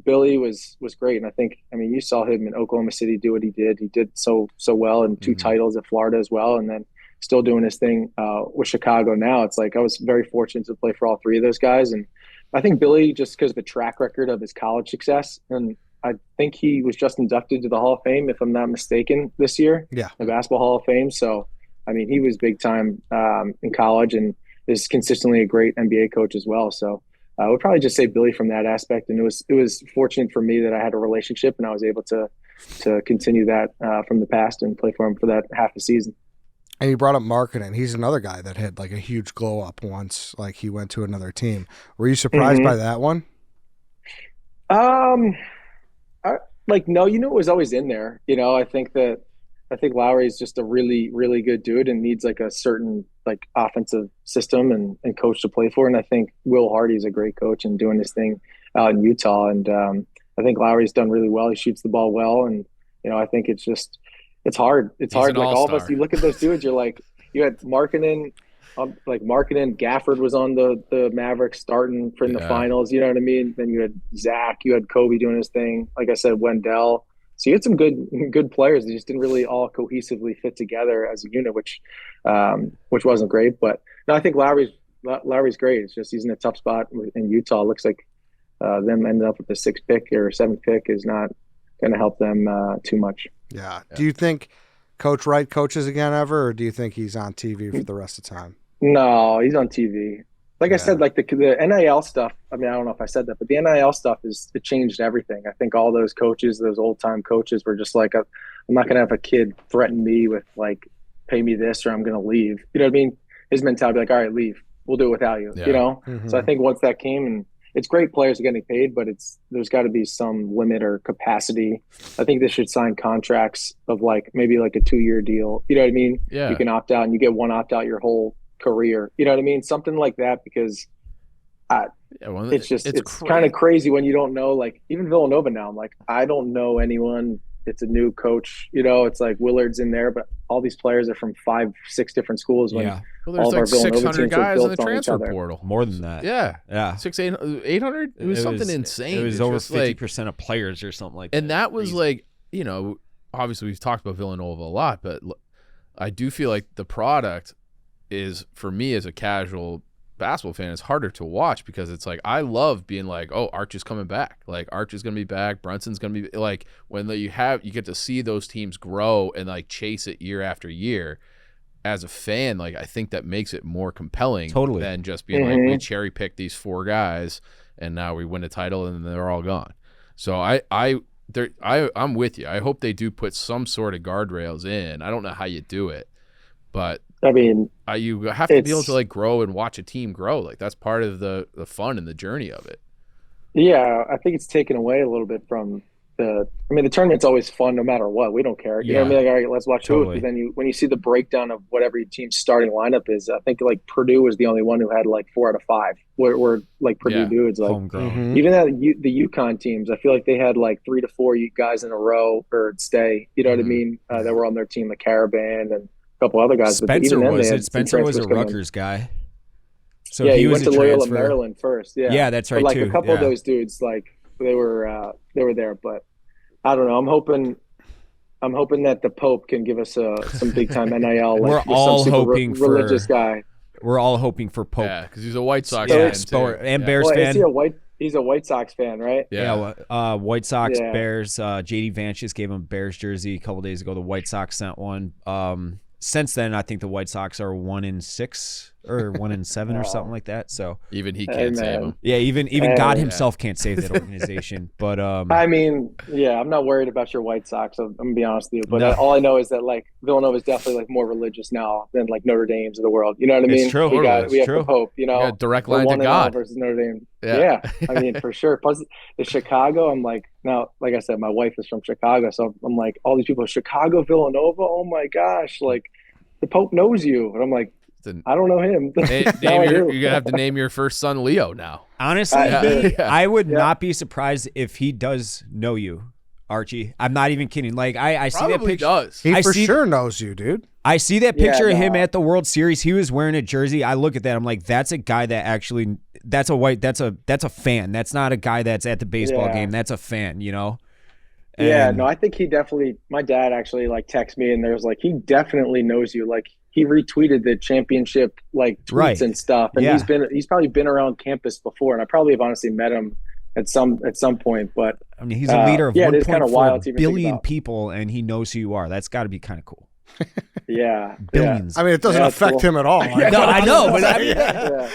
A: Billy was great. And I think, I mean, you saw him in Oklahoma City do what he did. He did so well, and 2 titles at Florida as well, and then still doing his thing with Chicago now. It's like I was very fortunate to play for all 3 of those guys, and I think Billy, just because of the track record of his college success, and I think he was just inducted to the Hall of Fame, if I'm not mistaken, this year.
C: Yeah.
A: The Basketball Hall of Fame. So, I mean, he was big time in college and is consistently a great NBA coach as well. So I would probably just say Billy from that aspect. And it was fortunate for me that I had a relationship and I was able to continue that from the past and play for him for that half a season.
C: And you brought up Markkanen. He's another guy that had like a huge glow up once, like he went to another team. Were you surprised by that one?
A: No, it was always in there. I think Lauri is just a really, really good dude and needs like a certain like offensive system and coach to play for. And I think Will Hardy is a great coach and doing his thing out in Utah. And I think Lauri's done really well. He shoots the ball well. And, I think it's hard. It's hard. Like all of us, you look at those dudes, you're like, you had Markkanen, Gafford was on the Mavericks starting for in the finals. You know what I mean? Then you had Zach, you had Kobe doing his thing. Like I said, Wendell. So you had some good players. They just didn't really all cohesively fit together as a unit, which wasn't great. But no, I think Lauri's great. It's just he's in a tough spot in Utah. It looks like them ending up with the 6th pick or 7th pick is not going to help them too much.
C: Yeah. Do you think Coach Wright coaches again ever, or do you think he's on TV for the rest of the time?
A: No, he's on TV. Like I said, like the NIL stuff, I mean, I don't know if I said that, but the NIL stuff it changed everything. I think all those coaches, those old-time coaches were just like, I'm not going to have a kid threaten me with, like, pay me this or I'm going to leave. You know what I mean? His mentality, like, all right, leave. We'll do it without you, So I think once that came, and it's great players are getting paid, but there's got to be some limit or capacity. I think they should sign contracts of, like, maybe like a 2-year deal. You know what I mean?
D: Yeah.
A: You can opt out and you get one opt-out your whole career, you know what I mean? Something like that, because it's kind of crazy when you don't know, like even Villanova now, I'm like, I don't know anyone. It's a new coach, it's like Willard's in there, but all these players are from 5-6 different schools. When
D: there's
A: all
D: like
A: of our Villanova
D: 600
A: teams
D: guys in the
A: built on each
D: transfer
A: other.
D: portal.
B: More than that.
D: Yeah. 800? It was something insane.
B: It was over 50% of players or something like that.
D: And that was like, obviously we've talked about Villanova a lot, but I do feel like the product is, for me as a casual basketball fan, it's harder to watch because it's like I love being like, oh, Arch is coming back. Like Arch is gonna be back, Brunson's gonna be like, when you get to see those teams grow and like chase it year after year. As a fan, like I think that makes it more compelling than just being like, we cherry pick these 4 guys and now we win a title and they're all gone. So I'm with you. I hope they do put some sort of guardrails in. I don't know how you do it, but
A: I mean,
D: you have to be able to like grow and watch a team grow. Like that's part of the fun and the journey of it.
A: Yeah, I think it's taken away a little bit from the tournament's always fun no matter what. We don't care. You know what I mean? Like, all right, let's watch totally. But then when you see the breakdown of what every team's starting lineup is, I think like Purdue was the only one who had like 4 out of 5 were like Purdue dudes. Like
B: homegrown.
A: Even the UConn teams, I feel like they had like 3 to 4 guys in a row or stay. You know what I mean? That were on their team, like Caravan and a couple other guys.
B: Spencer was a Rutgers guy. So he went to Loyola
A: Maryland first.
B: Yeah, that's right.
A: But like
B: too.
A: A couple of those dudes, like they were there. But I don't know. I'm I'm hoping that the Pope can give us some big time NIL. Like,
B: We're
A: with
B: all
A: some super
B: hoping for
A: religious guy.
B: We're all hoping for Pope.
D: Yeah, because he's a White Sox
B: Yeah,
D: fan
B: sport
D: too.
B: and
D: Yeah.
B: Bears
A: Well,
B: fan.
A: is he he's a White Sox fan, right?
B: Yeah, White Sox,
A: Yeah.
B: Bears. JD Vance just gave him a Bears jersey a couple days ago. The White Sox sent one. Since then, I think the White Sox are 1-6 or 1-7 or something like that. So
D: Even he can't save him.
B: yeah, even
A: Hey,
B: God
A: yeah.
B: himself can't save that organization. But
A: I mean, yeah, I'm not worried about your White Sox. I'm gonna be honest with you, but
B: No.
A: all I know is that like Villanova is definitely like more religious now than like Notre Dame's of the world. You know what I
B: It's
A: mean?
B: true.
A: We have
B: true.
A: the Pope. You know,
D: You got direct
A: We're
D: line to
A: 1-0
D: God.
A: versus Notre Dame.
D: Yeah.
A: Yeah, I mean for sure. Plus, the Chicago. I'm like now, like I said, my wife is from Chicago, so I'm like all these people, Chicago, Villanova. Oh my gosh, like the Pope knows you, and I'm like, I don't know him. Now I do.
D: You're gonna have to name your first son Leo now.
B: honestly,
D: Yeah.
B: I would
A: Yeah.
B: not be surprised if he does know you, Archie. I'm not even kidding. Like I see that
D: Probably
B: picture.
D: does.
C: He
B: I
C: for
B: see-
C: sure knows you, dude.
B: I see that
A: Yeah,
B: picture of him
A: no.
B: at the World Series. He was wearing a jersey. I look at that. I'm like, that's a guy that actually. That's a fan. That's not a guy that's at the baseball
A: Yeah.
B: game. That's a fan. You know.
A: Yeah,
B: And-
A: no, I think he definitely. My dad actually like texted me, and there's like he definitely knows you. Like he retweeted the championship like tweets
B: Right.
A: and stuff, and
B: Yeah.
A: he's probably been around campus before, and I probably have honestly met him at some point. But
B: I mean, he's a leader of
A: yeah, it is kinda
B: 1.4
A: wild to even think
B: billion
A: about.
B: people, and he knows who you are. That's got to be kind of cool.
A: yeah,
B: Billions.
C: I mean, it doesn't
A: Yeah,
C: affect
A: cool.
C: him at all.
B: No, I know, but I mean,
A: yeah.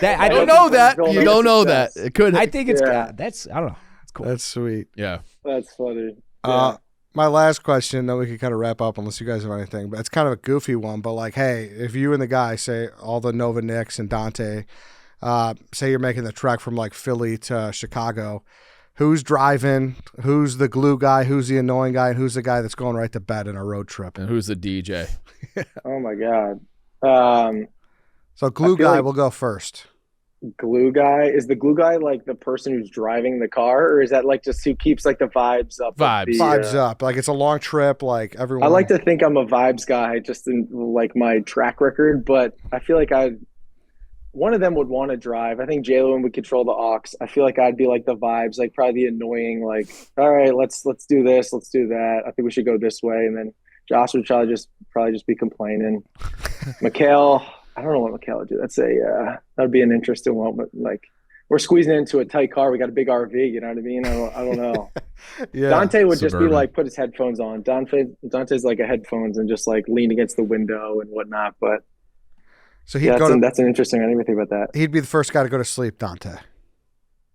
B: that, I
D: I don't
B: don't
D: know that.
A: Villanova
D: You don't know
A: success.
D: that. It could.
B: I think it's
A: Yeah.
B: that's I don't know. It's cool.
C: That's sweet.
D: Yeah.
A: That's funny.
C: My last question, then we can kind of wrap up unless you guys have anything, but it's kind of a goofy one. But like, hey, if you and the guy, say all the Nova Knicks and Dante, say you're making the trek from like Philly to Chicago, who's driving? Who's the glue guy? Who's the annoying guy? And who's the guy that's going right to bed in a road trip?
D: And who's the DJ?
A: Oh my god.
C: So glue
A: I feel
C: guy
A: like-
C: will go first.
A: Glue guy, is the glue guy like the person who's driving the car, or is that like just who keeps like the vibes up? of
D: Vibes.
A: the,
C: Vibes up. Like it's a long trip. Like everyone.
A: I like to think I'm a vibes guy just in like my track record, but I feel like one of them would want to drive. I think Jalen would control the aux. I feel like I'd be like the vibes, like probably the annoying, like, all right, let's do this, let's do that. I think we should go this way. And then Josh would probably just be complaining. Mikhail, I don't know what Mikhail would do. That'd be an interesting one, but like we're squeezing into a tight car. We got a big RV, you know what I mean? I don't know.
C: Yeah.
A: Dante would just be
D: Suburban.
A: like put his headphones on. Dante's like a headphones and just like lean against the window and whatnot. But
C: So he'd
A: yeah,
C: go to,
A: that's an interesting. I didn't even think about that.
C: he'd be the first guy to go to sleep, Dante.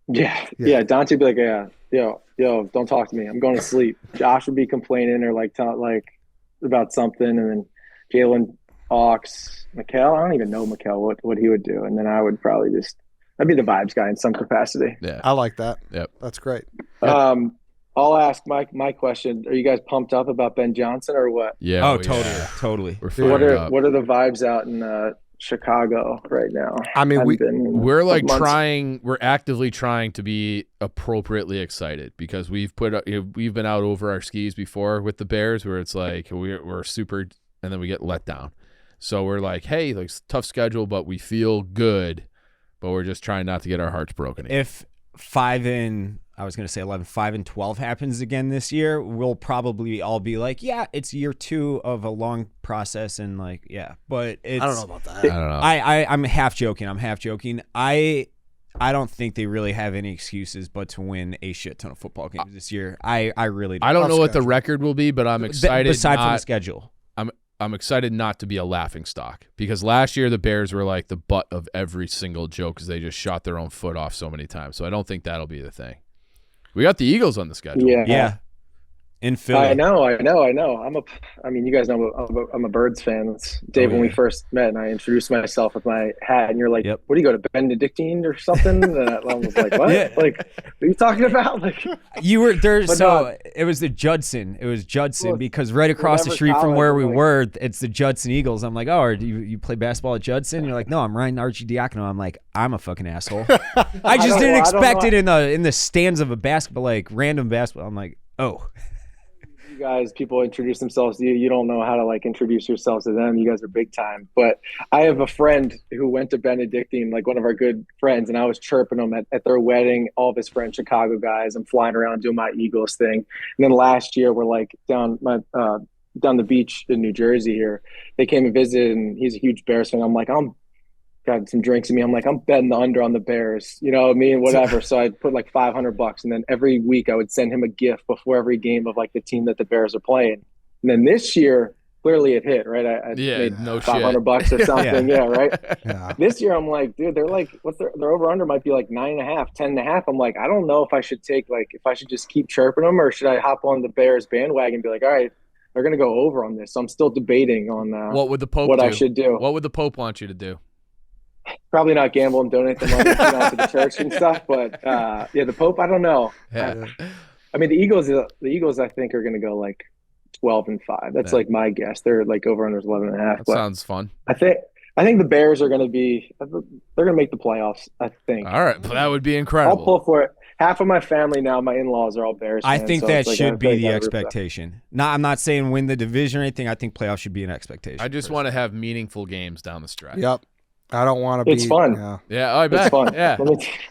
A: Yeah. Dante would be like, yo, don't talk to me. I'm going to sleep. Josh would be complaining or like about something, and then Jalen, Ox, Mikhail. I don't even know Mikhail what he would do, and then I would probably I'd be the vibes guy in some capacity.
D: Yeah.
C: I like that.
D: Yep.
C: That's great.
A: I'll ask my question. Are you guys pumped up about Ben Johnson or what?
D: Yeah.
B: Oh,
D: we-
B: totally.
D: We're
A: What
D: fired
A: are
D: up.
A: what are the vibes out in Chicago right now?
C: I mean,
D: We're like
A: months.
D: we're actively trying to be appropriately excited because we've been out over our skis before with the Bears where it's like we're super and then we get let down. So we're like, hey, like tough schedule, but we feel good, but we're just trying not to get our hearts broken.
B: If 5 and 12 happens again this year, we'll probably all be like, yeah, it's year 2 of a long process, and like, yeah, but it's,
C: I don't know about that.
D: I don't know.
B: I'm half joking. I don't think they really have any excuses but to win a shit ton of football games this year. I really don't.
D: I don't know
C: Tough
D: what the
C: schedule.
D: record will be, but I'm excited.
B: Aside from the
D: not-
B: schedule.
D: I'm excited not to be a laughing stock because last year the Bears were like the butt of every single joke because they just shot their own foot off so many times. So I don't think that'll be the thing. We got the Eagles on the schedule.
B: Yeah. In Philly.
A: I know. You guys know I'm a Birds fan. It's Dave when we first met, and I introduced myself with my hat, and you're like,
B: Yep.
A: "What do you go to Benedictine or something?" And I was like, "What?
B: Yeah.
A: Like, what are you talking about?" Like,
B: You were there,
A: But
B: so
A: no.
B: it was the Judson. It was Judson
A: Well,
B: because right across the
A: whatever
B: street from
A: college,
B: where we
A: like-
B: were, it's the Judson Eagles. I'm like, oh, do you play basketball at Judson? You're like, no, I'm Ryan Arcidiacono. I'm like, I'm a fucking asshole. I just
A: don't-
B: didn't
A: I don't
B: expect
A: know.
B: it in the stands of a basketball, like random basketball. I'm like, oh,
A: you guys, people introduce themselves to you. You don't know how to like introduce yourselves to them. You guys are big time. But I have a friend who went to Benedictine, like one of our good friends, and I was chirping him at their wedding. All of his friends, Chicago guys. I'm flying around doing my Eagles thing. And then last year, we're like down the beach in New Jersey here. They came and visited, and he's a huge Bears fan. I'm like, got some drinks in me. I'm like, I'm betting the under on the Bears, you know what I mean? Whatever. So I put like $500, and then every week I would send him a gift before every game of like the team that the Bears are playing. And then this year, clearly it hit, right? I made
D: no
A: $500 or something. Yeah, right.
C: Yeah.
A: This year I'm like, dude, they're like, what's their over under might be like 9.5, 10.5. I'm like, I don't know if I should if I should just keep chirping them, or should I hop on the Bears bandwagon and be like, all right, they're gonna go over on this. So I'm still debating on
D: what would the Pope
A: what
D: do?
A: I should do.
D: What would the Pope want you to do?
A: Probably not gamble and donate the money to the church and stuff, but yeah, the Pope, I don't know.
D: Yeah.
A: I mean, the Eagles, I think are going to go like 12-5. That's like my guess. They're like over under 11.5.
D: That sounds fun.
A: I think the Bears are going to they're going to make the playoffs. I think.
D: All right, that would be incredible.
A: I'll pull for it. Half of my family now, my in-laws are all Bears fans.
B: I think
A: so
B: that
A: it's like,
B: should be the
A: root for that.
B: expectation. I'm not saying win the division or anything. I think playoffs should be an expectation.
D: I just want to have meaningful games down the stretch.
C: Yep. I don't want to be.
A: It's fun.
C: Yeah.
D: Yeah, I bet.
A: It's fun.
D: Yeah,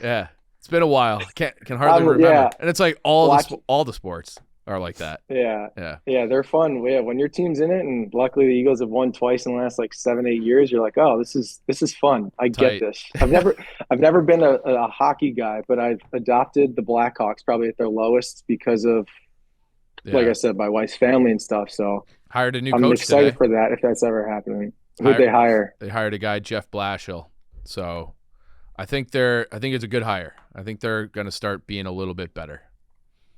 D: yeah. It's been a while. Can hardly remember.
A: Yeah.
D: And it's like all the sports are like that.
A: Yeah.
D: Yeah.
A: Yeah, they're fun. Yeah, when your team's in it, and luckily the Eagles have won twice in the last like 7-8 years, you're like, oh, this is fun. I
D: Tight.
A: get this. I've never been a hockey guy, but I've adopted the Blackhawks probably at their lowest because of, like I said, my wife's family and stuff. So
D: Hired a new
A: I'm
D: coach
A: excited
D: today.
A: for that if that's ever happening. Who'd they hire?
D: They hired a guy, Jeff Blashill. So I think it's a good hire. I think they're going to start being a little bit better.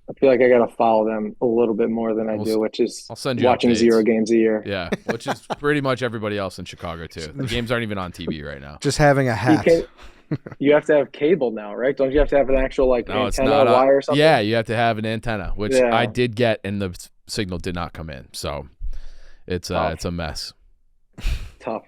A: I feel like I got to follow them a little bit more than I do, which is
D: I'll send you
A: watching
D: updates.
A: 0 games a year.
D: Yeah, which is pretty much everybody else in Chicago too. The games aren't even on TV right now.
C: Just having a hat.
A: You have to have cable now, right? Don't you have to have an actual
D: No, it's
A: antenna
D: not
A: wire or something?
D: Yeah, you have to have an antenna, which
A: Yeah.
D: I did get, and the signal did not come in. So it's a mess.
A: Tough.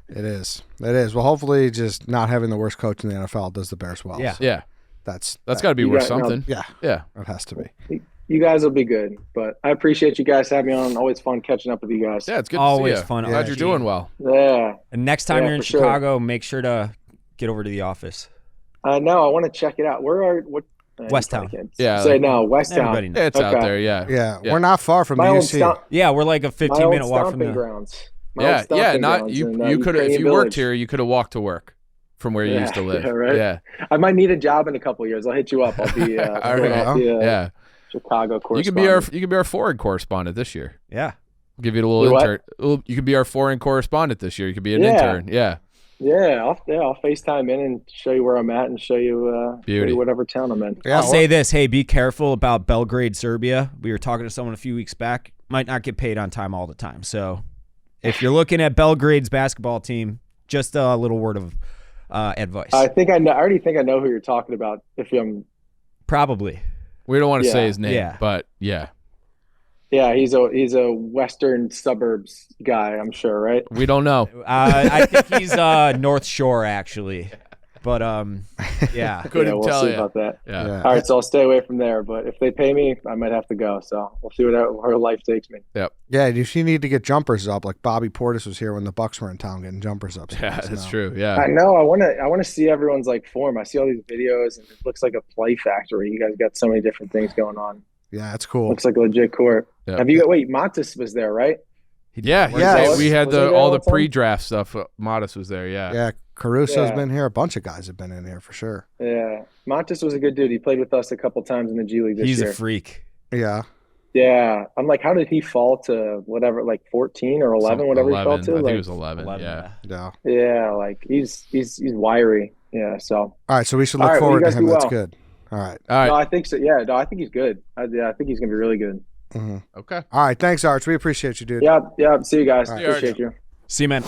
C: It is. Well, hopefully, just not having the worst coach in the NFL does the Bears well.
B: Yeah.
C: So
D: Yeah,
C: that's
D: got to be worth something.
C: Yeah,
D: Yeah.
C: it has to be.
A: You guys will be good, but I appreciate you guys having me on. Always fun catching up with you guys.
D: Yeah, it's good
B: Always
D: to see you.
B: fun.
D: Glad you're doing well.
A: Yeah.
B: And next time
A: Yeah,
B: you're in
A: for sure.
B: Chicago, make sure to get over to the office.
A: No, I want to check it out.
B: Westtown.
D: Yeah,
A: Say
D: like-
A: no, Westtown.
B: Everybody knows.
D: Yeah, it's out
A: Okay.
D: there. Yeah.
C: Yeah,
D: Yeah.
C: we're not far from the
A: My old
C: UC.
B: Yeah, we're like a 15-minute walk from
A: stomping
B: the.
A: grounds.
D: Yeah. Not you. You could have if you worked here, you could have walked to work from where you used to live.
A: Yeah, right.
D: Yeah.
A: I might need a job in a couple of years. I'll hit you up. I'll be
D: All right.
A: yeah. Chicago
D: You could
A: correspondent.
D: be our foreign correspondent this year.
B: Yeah.
D: Give you a little
A: You what?
D: intern. You could be our foreign correspondent this year. You could be an
A: Yeah.
D: intern. Yeah.
A: Yeah, I'll FaceTime in and show you where I'm at and show you
D: Beauty.
A: whatever town I'm in.
C: Yeah,
B: I'll say this. Hey, be careful about Belgrade, Serbia. We were talking to someone a few weeks back. Might not get paid on time all the time. So if you're looking at Belgrade's basketball team, just a little word of advice.
A: I already think I know who you're talking about. If I'm
B: Probably.
D: We don't want to say his name,
B: Yeah.
D: but yeah.
A: Yeah, he's a western suburbs guy, I'm sure, right?
D: We don't know.
B: I think he's North Shore, actually. But, yeah.
D: Couldn't
A: we'll
D: tell
A: see
D: you.
A: about that.
D: Yeah.
C: Yeah.
A: All right, so I'll stay away from there. But if they pay me, I might have to go. So we'll see where life takes me.
D: Yep.
C: Yeah, if you need to get jumpers up, like Bobby Portis was here when the Bucks were in town getting jumpers up.
D: Yeah,
C: So
D: that's
C: now-
D: true. Yeah.
A: I know. I want to see everyone's like form. I see all these videos, and it looks like a play factory. You guys got so many different things going on.
C: Yeah, it's cool.
A: Looks like a legit court.
D: Yeah.
A: Have you got? Wait, Montes was there, right?
D: Yeah.
C: Yeah.
D: We had
A: Was he there
D: all
A: all
D: the
A: the time?
D: pre-draft stuff. Modest was there. Yeah.
C: Yeah, Caruso's
A: Yeah.
C: been here. A bunch of guys have been in here for sure.
A: Yeah, Montes was a good dude. He played with us a couple times in the G League this
B: He's
A: year.
B: a freak.
C: Yeah.
A: Yeah, I'm like, how did he fall to whatever, like 14 or 11, whatever he fell to?
D: I think
A: Like,
D: it was 11.
B: 11,
D: Yeah.
C: Yeah.
A: yeah, like he's wiry. Yeah, so
C: All right, so we should
A: All
C: look
A: right, well,
C: forward
A: you
C: to
A: guys
C: him.
A: do
C: That's
A: well.
C: good. All right.
D: All right.
A: no, I think so. Yeah, no, I think he's good. I think he's gonna be really good.
C: Mhm.
D: Okay.
C: All right. Thanks, Arch. We appreciate you, dude.
A: Yeah. See you guys.
C: All right.
A: Appreciate you.
B: See you, man.